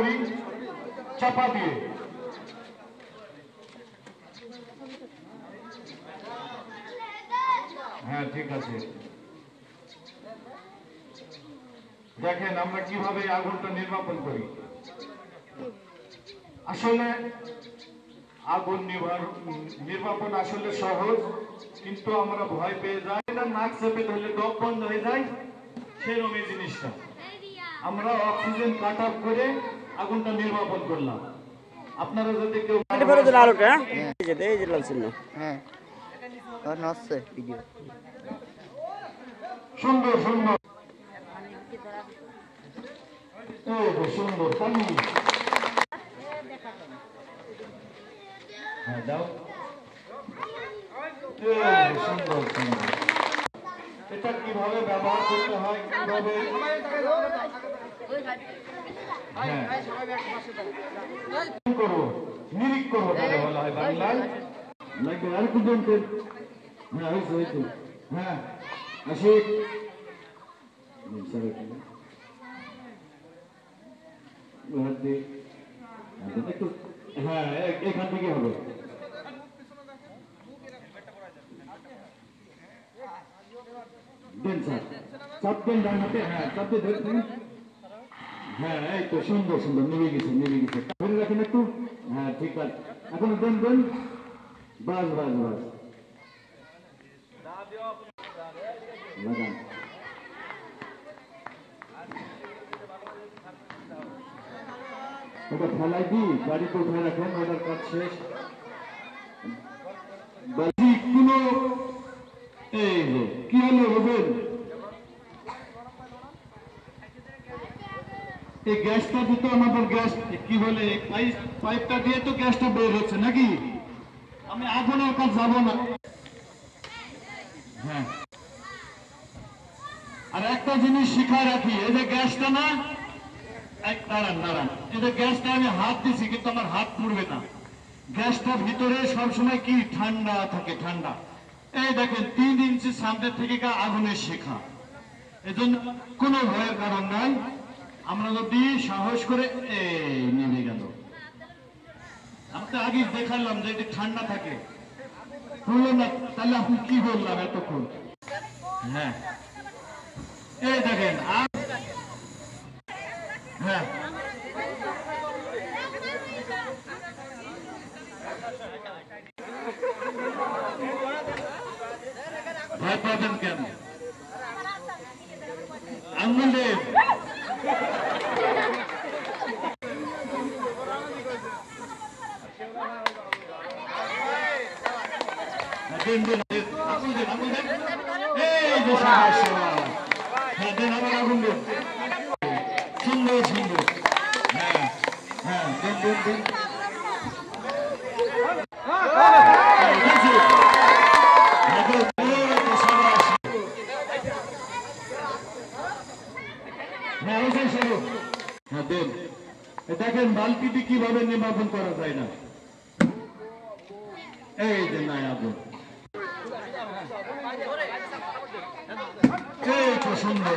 করি চাপা দিয়ে। হ্যাঁ ঠিক আছে, দেখেন আমরা কিভাবে আগুনটা নির্বাপন করি। আসলে আগুন নির্বাপন আসলে সহজ, কিন্তু আমরা ভয় পেয়ে যাই, নাক চেপে ধরলে দম বন্ধ হয়ে যায়, সেরকম এই জিনিসটা। আমরা অক্সিজেন কাট অফ করে আগুনটা নির্বাপন করলাম। আপনারা যদি কেউ সুন্দর সুন্দর সুন্দর পানি, হ্যাঁ যাও, সুন্দর সুন্দর। এটা কিভাবে ব্যবহার করতে হয়, কিভাবে করবো নিরিখ করবো তাহলে বলা হয় বাংলায়। আর পর্যন্ত হ্যাঁ হয়েছে হয়েছে, হ্যাঁ আসি একটু, হ্যাঁ এখান থেকে হবে। দেন স্যার, চাপ দেন ডান হাতে, হ্যাঁ চাপতে ধরছেন, হ্যাঁ এই তো সুন্দর সুন্দর, নেমে গেছে নেমে গেছে, ধরে রাখেন একটু, হ্যাঁ ঠিক আছে, এখন দেন দেন, বাস বাস বাস লাগান। ওটা ফেলাই দিই, গাড়িতে উঠে রাখেন, ওটার কাজ শেষ। কি হলো রবেন, এই গ্যাসটা দিতে আমাদের গ্যাস কি বলে পাইপটা দিয়ে তো গ্যাসটা বের হচ্ছে নাকি, আমি আগুনের কাজ যাবো না। হ্যাঁ আর একটা জিনিস শিখায় রাখি, এই যে গ্যাসটা না, দাঁড়ান দাঁড়ান, এই যে গ্যাসটা আমি হাত দিছি কিন্তু আমার হাত পুড়বে না, গ্যাসটার ভিতরে সবসময় কি ঠান্ডা থাকে, ঠান্ডা। এই দেখেন 3 ইঞ্চি সামনে থেকে আগুনের শিখা, এজন্য কোনো ভয়ের কারণ নাই। আমরা যদি সাহস করে এই নেমে গেল, আমি তো আগে দেখালাম যে এটি ঠান্ডা থাকে, বললো না, তাহলে আপনি কি বললাম এতক্ষণ। হ্যাঁ এই দেখেন, হ্যাঁ ভয় পাবেন কেন, আঙুলে সুন্দর সুন্দর, হ্যাঁ হ্যাঁ দেখেন বালতিটি কিভাবে নির্বাপন করা যায় না, এই যে নাই আগুন, এই তো সুন্দর।